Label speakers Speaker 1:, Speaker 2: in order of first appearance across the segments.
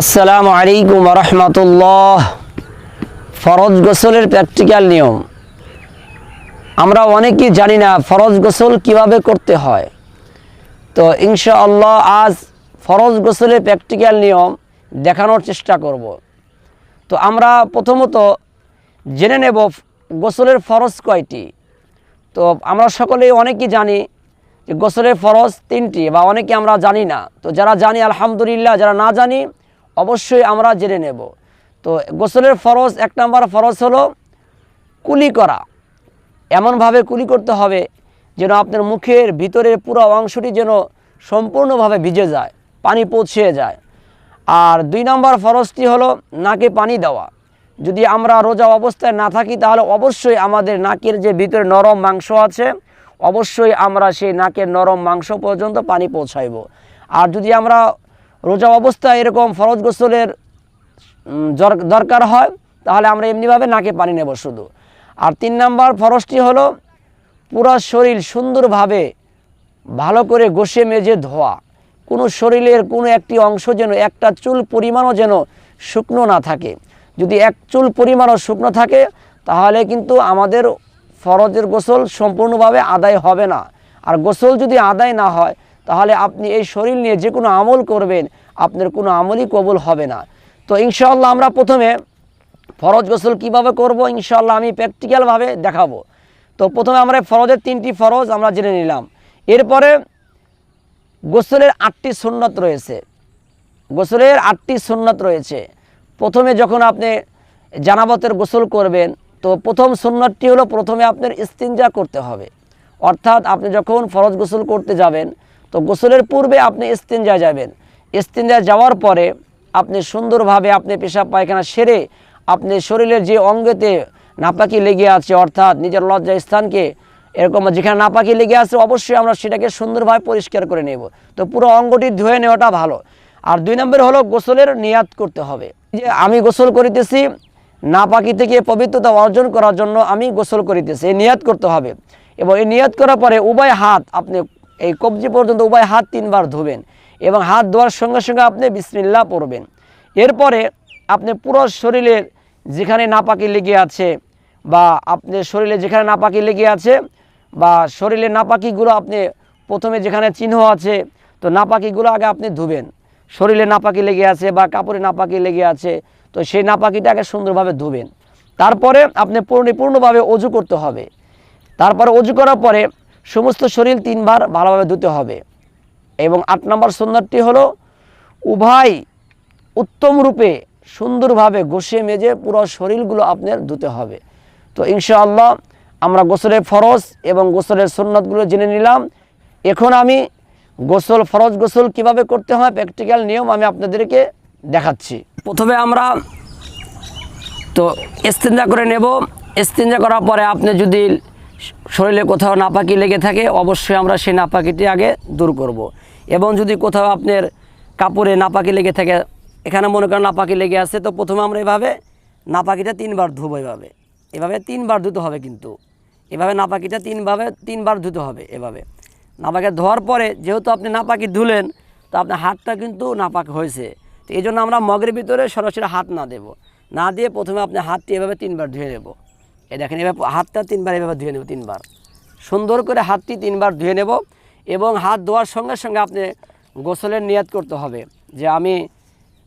Speaker 1: আসসালামু আলাইকুম রহমতুল্লাহ। ফরজ গোসলের প্র্যাকটিক্যাল নিয়ম আমরা অনেকেই জানি না ফরজ গোসল কিভাবে করতে হয়। তো ইনশাআল্লাহ আজ ফরজ গোসলের প্র্যাকটিক্যাল নিয়ম দেখানোর চেষ্টা করব। তো আমরা প্রথমত জেনে নেব গোসলের ফরজ কয়টি। তো আমরা সকলেই অনেকেই জানি যে গোসলের ফরজ তিনটি, বা অনেকে আমরা জানি না। তো যারা জানি আলহামদুলিল্লাহ, যারা না জানি অবশ্যই আমরা জেনে নেব। তো গোসলের ফরজ, এক নম্বর ফরজ হলো কুলি করা। এমনভাবে কুলি করতে হবে যেন আপনার মুখের ভিতরের পুরো অংশটি যেন সম্পূর্ণভাবে ভিজে যায়, পানি পৌঁছে যায়। আর দুই নম্বর ফরজটি হলো নাকে পানি দেওয়া। যদি আমরা রোজা অবস্থায় না থাকি তাহলে অবশ্যই আমাদের নাকের যে ভিতরে নরম মাংস আছে, অবশ্যই আমরা সেই নাকের নরম মাংস পর্যন্ত পানি পৌঁছাইব। আর যদি আমরা রোজা অবস্থায় এরকম ফরজ গোসলের দরকার হয় তাহলে আমরা এমনিভাবে নাকে পানি নেব শুধু। আর তিন নম্বর ফরজটি হলো পুরো শরীর সুন্দরভাবে ভালো করে ঘষে মেজে ধোয়া। কোনো শরীরের কোনো একটি অংশ যেন একটা চুল পরিমাণও যেন শুকনো না থাকে। যদি এক চুল পরিমাণও শুকনো থাকে তাহলে কিন্তু আমাদের ফরজের গোসল সম্পূর্ণভাবে আদায় হবে না। আর গোসল যদি আদায় না হয় তাহলে আপনি এই শরীর নিয়ে যে কোনো আমল করবেন, আপনার কোনো আমলই কবুল হবে না। তো ইনশাআল্লাহ আমরা প্রথমে ফরজ গোসল কিভাবে করব ইনশাআল্লাহ আমি প্র্যাকটিক্যালভাবে দেখাবো। তো প্রথমে আমরা ফরজের তিনটি ফরজ আমরা জেনে নিলাম। এরপরে গোসলের 8টি সুন্নত রয়েছে। গোসলের 8টি সুন্নত রয়েছে। প্রথমে যখন আপনি জানাবতের গোসল করবেন তো প্রথম সুন্নতটি হলো প্রথমে আপনার ইস্তিনজা করতে হবে। অর্থাৎ আপনি যখন ফরজ গোসল করতে যাবেন তো গোসলের পূর্বে আপনি ইস্তিনজায় যাবেন। ইস্তিনজায় যাওয়ার পরে আপনি সুন্দরভাবে আপনি পেশাব পায়খানা সেরে আপনি শরীরের যে অঙ্গেতে নাপাকি লেগে আছে, অর্থাৎ নিজের লজ্জা স্থানকে এরকম যেখানে নাপাকি লেগে আছে অবশ্যই আমরা সেটাকে সুন্দরভাবে পরিষ্কার করে নেব। তো পুরো অঙ্গটি ধুয়ে নেওয়াটা ভালো। আর দুই নম্বর হলো গোসলের নিয়াত করতে হবে। যে আমি গোসল করিতেছি নাপাকি থেকে পবিত্রতা অর্জন করার জন্য আমি গোসল করিতেছি, এই নিয়াত করতে হবে। এবং এই নিয়াত করার পরে উভয় হাত আপনি এই কবজি পর্যন্ত উভয় হাত 3 বার ধুবেন এবং হাত ধোয়ার সঙ্গে সঙ্গে আপনি বিসমিল্লাহ পড়বেন। এরপরে আপনি পুরো শরীরের যেখানে নাপাকি লেগে আছে বা আপনার শরীরে যেখানে নাপাকি লেগে আছে বা শরীরের নাপাকিগুলো আপনি প্রথমে যেখানে চিহ্ন আছে তো নাপাকিগুলো আগে আপনি ধুবেন। শরীরে নাপাকি লেগে আছে বা কাপড়ে নাপাকি লেগে আছে তো সেই নাপাকিটাকে সুন্দরভাবে ধুবেন। তারপরে আপনি পরিপূর্ণভাবে অজু করতে হবে। তারপরে অজু করার পরে সমস্ত শরীর 3 বার ভালোভাবে ধুতে হবে। এবং 8 নম্বর সুন্নতটি হলো উভয় উত্তম রূপে সুন্দরভাবে ঘষে মেজে পুরো শরীরগুলো আপনার ধুতে হবে। তো ইনশাআল্লাহ আমরা গোসলের ফরজ এবং গোসলের সুন্নতগুলো জেনে নিলাম। এখন আমি ফরজ গোসল কিভাবে করতে হয় প্র্যাকটিক্যাল নিয়ম আমি আপনাদেরকে দেখাচ্ছি। প্রথমে আমরা তো ইস্তিনজা করে নেব। ইস্তিনজা করার পরে আপনি যদি শরীরে কোথাও নাপাকি লেগে থাকে অবশ্যই আমরা সেই নাপাকিটি আগে দূর করব। এবং যদি কোথাও আপনার কাপড়ে নাপাকি লেগে থাকে, এখানে মনে করেন নাপাকি লেগে আছে, তো প্রথমে আমরা এভাবে নাপাকিটা 3 বার ধুবো। এভাবে 3 বার ধুতে হবে। কিন্তু এভাবে নাপাকিটা 3 বার ধুতে হবে। এভাবে নাপাকি ধোয়ার পরে যেহেতু আপনি নাপাকি ধুলেন তো আপনার হাতটা কিন্তু নাপাক হয়েছে। তো এই জন্য আমরা মগের ভিতরে সরাসরি হাত না দিয়ে প্রথমে আপনি হাতটি এভাবে 3 বার ধুয়ে নেব। এই দেখেন এভাবে হাতটা 3 বার এভাবে ধুয়ে নেব। 3 বার সুন্দর করে হাতটি 3 বার ধুয়ে নেব। এবং হাত ধোয়ার সঙ্গে সঙ্গে আপনি গোসলের নিয়াত করতে হবে যে আমি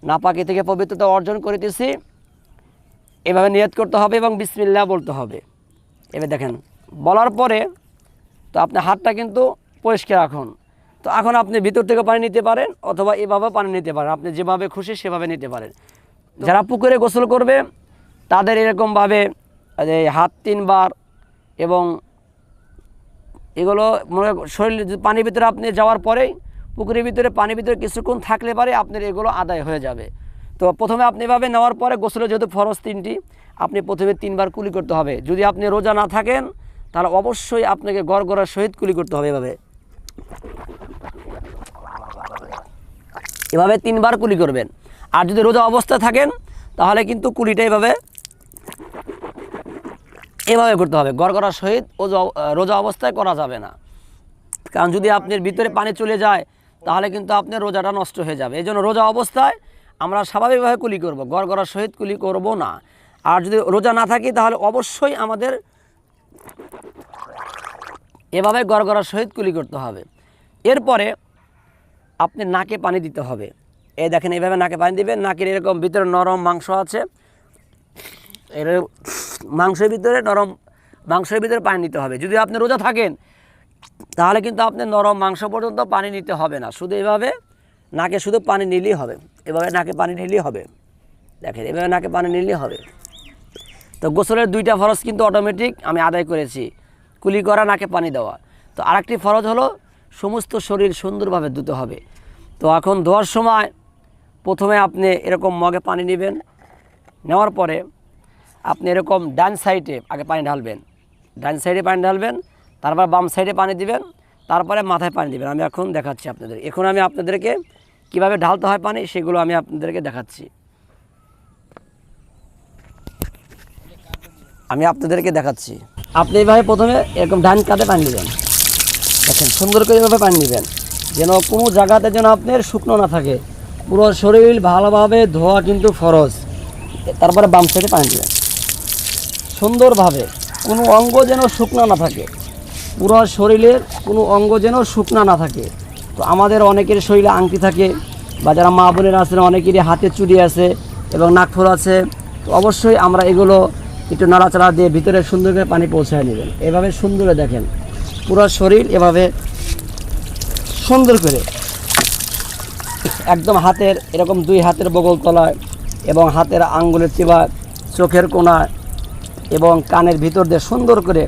Speaker 1: নাপাকি থেকে পবিত্রতা অর্জন করিতেছি, এভাবে নিয়াত করতে হবে এবং বিসমিল্লাহ বলতে হবে। এবার দেখেন বলার পরে তো আপনার হাতটা কিন্তু পরিষ্কার রাখুন। তো এখন আপনি ভিতর থেকে পানি নিতে পারেন অথবা এভাবে পানি নিতে পারেন, আপনি যেভাবে খুশি সেভাবে নিতে পারেন। যারা পুকুরে গোসল করবে তাদের এরকমভাবে হাত 3 বার এবং এগুলো শরীর পানির ভিতরে আপনি যাওয়ার পরেই পুকুরের ভিতরে পানির ভিতরে কিছুক্ষণ থাকলে পারে আপনার এগুলো আদায় হয়ে যাবে। তো প্রথমে আপনি এভাবে নেওয়ার পরে গোসলে যেহেতু ফরজ 3টি আপনি প্রথমে 3 বার কুলি করতে হবে। যদি আপনি রোজা না থাকেন তাহলে অবশ্যই আপনাকে গড়গড়ার সহিত কুলি করতে হবে। এভাবে 3 বার কুলি করবেন। আর যদি রোজা অবস্থায় থাকেন তাহলে কিন্তু কুলিটা এভাবে করতে হবে। গড়গড়ার সহিত রোজা অবস্থায় করা যাবে না, কারণ যদি আপনার ভিতরে পানি চলে যায় তাহলে কিন্তু আপনার রোজাটা নষ্ট হয়ে যাবে। এই জন্য রোজা অবস্থায় আমরা স্বাভাবিকভাবে কুলি করব, গড়গড়ার সহিত কুলি করব না। আর যদি রোজা না থাকি তাহলে অবশ্যই আমাদের এভাবে গড়গড়ার সহিত কুলি করতে হবে। এরপরে আপনি নাকে পানি দিতে হবে। এই দেখেন এইভাবে নাকে পানি দিবেন। নাকের এরকম ভিতরে নরম মাংস আছে, এর মাংসের ভিতরে পানি নিতে হবে। যদি আপনি রোজা থাকেন তাহলে কিন্তু আপনি নরম মাংস পর্যন্ত পানি নিতে হবে না, শুধু এভাবে নাকে শুধু পানি নিলেই হবে। এভাবে নাকে পানি নিলেই হবে, দেখেন এভাবে নাকে পানি নিলেই হবে। তো গোসলের 2টা ফরজ কিন্তু অটোমেটিক আমি আদায় করেছি, কুলি করা, নাকে পানি দেওয়া। তো আরেকটি ফরজ হলো সমস্ত শরীর সুন্দরভাবে ধুতে হবে। তো এখন ধোয়ার সময় প্রথমে আপনি এরকম মগে পানি নেবেন, নেওয়ার পরে আপনি এরকম ডান সাইডে আগে পানি ঢালবেন, ডান সাইডে পানি ঢালবেন, তারপর বাম সাইডে পানি দিবেন, তারপরে মাথায় পানি দিবেন। আমি এখন দেখাচ্ছি আপনাদের। এখন আমি আপনাদেরকে কিভাবে ঢালতে হয় পানি সেগুলো আমি আপনাদেরকে দেখাচ্ছি। আপনি এইভাবে প্রথমে এরকম ডান কাঁধে পানি দিবেন, দেখেন সুন্দর করে এভাবে পানি দিবেন, যেন কোনো জায়গাতে যেন আপনার শুকনো না থাকে। পুরো শরীর ভালোভাবে ধোয়া কিন্তু ফরজ। তারপরে বাম সাইডে পানি দিবেন সুন্দরভাবে, কোনো অঙ্গ যেন শুকনো না থাকে, পুরো শরীরের কোনো অঙ্গ যেন শুকনো না থাকে। তো আমাদের অনেকের শরীরে আংটি থাকে, বা যারা মা বোনেরা আছেন অনেকেরই হাতে চুড়ি আছে এবং নাকফুল আছে। তো অবশ্যই আমরা এগুলো একটু নাড়াচাড়া দিয়ে ভিতরে সুন্দর করে পানি পৌঁছায় নেবেন। এভাবে সুন্দর করে দেখেন পুরো শরীর এভাবে সুন্দর করে একদম হাতের এরকম 2 হাতের বগল তলায় এবং হাতের আঙ্গুলের চিবা, চোখের কোণায় এবং কানের ভিতর দিয়ে সুন্দর করে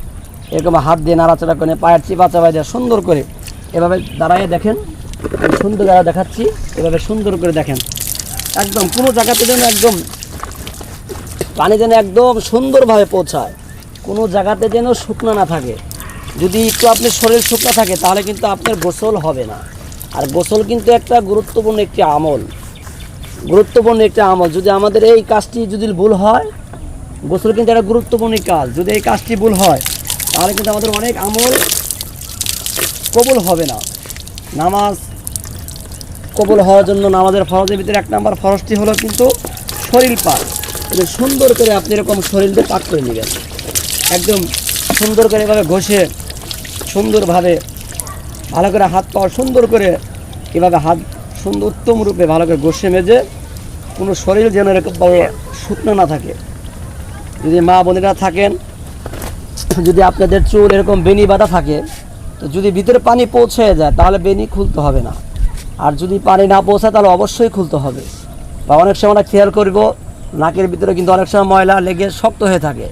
Speaker 1: এরকম হাত দিয়ে নাড়াচাড়া করে, পায়ের চিপা চাপাই দিয়ে সুন্দর করে এভাবে দাঁড়ায় দেখেন। আমি সুন্দর দ্বারা দেখাচ্ছি, এভাবে সুন্দর করে দেখেন একদম কোনো জায়গাতে যেন একদম পানি যেন একদম সুন্দরভাবে পৌঁছায়, কোনো জায়গাতে যেন শুকনো না থাকে। যদি একটু আপনার শরীর শুকনো থাকে তাহলে কিন্তু আপনার গোসল হবে না। আর গোসল কিন্তু একটা গুরুত্বপূর্ণ একটি আমল। যদি আমাদের এই কাজটি যদি ভুল হয়, গোসল কিন্তু একটা গুরুত্বপূর্ণ কাজ, যদি এই কাজটি ভুল হয় তাহলে কিন্তু আমাদের অনেক আমল কবুল হবে না। নামাজ কবুল হওয়ার জন্য নামাজের ফরজের ভিতরে 1 নম্বর ফরজটি হলো কিন্তু শরীর পাক। সুন্দর করে আপনি এরকম শরীর দিয়ে পাক করে নেবেন, একদম সুন্দর করে এভাবে ঘষে সুন্দরভাবে ভালো করে হাত পা সুন্দর করে এভাবে হাত সুন্দর উত্তম রূপে ভালো করে ঘষে মেজে, কোনো শরীর যেন এরকমভাবে শুকনো না থাকে। যদি মা বোনেরা থাকেন, যদি আপনাদের চুল এরকম বেনি বাঁধা থাকে, তো যদি ভিতরে পানি পৌঁছে যায় তাহলে বেনি খুলতে হবে না, আর যদি পানি না পৌঁছায় তাহলে অবশ্যই খুলতে হবে। বা অনেক সময় আমরা খেয়াল করব নাকের ভিতরে কিন্তু অনেক সময় ময়লা লেগে শক্ত হয়ে থাকে।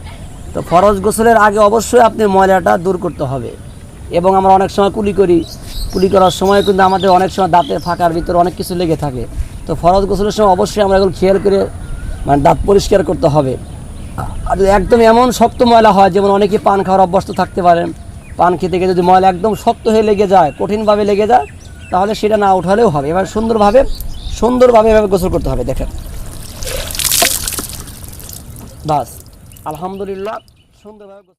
Speaker 1: তো ফরজ গোসলের আগে অবশ্যই আপনি ময়লাটা দূর করতে হবে। এবং আমরা অনেক সময় কুলি করার সময় কিন্তু আমাদের অনেক সময় দাঁতের ফাঁকার ভিতরে অনেক কিছু লেগে থাকে। তো ফরজ গোসলের সময় অবশ্যই আমরা এগুলো খেয়াল করে দাঁত পরিষ্কার করতে হবে। আর যদি একদম এমন শক্ত ময়লা হয়, যেমন অনেকে পান খাওয়ার অভ্যস্ত থাকতে পারেন, পান খেতে গিয়ে যদি ময়লা একদম শক্ত হয়ে লেগে যায়, কঠিনভাবে লেগে যায়, তাহলে সেটা না উঠালেও হবে। এবার সুন্দরভাবে এভাবে গোসল করতে হবে। দেখেন বাস, আলহামদুলিল্লাহ সুন্দরভাবে।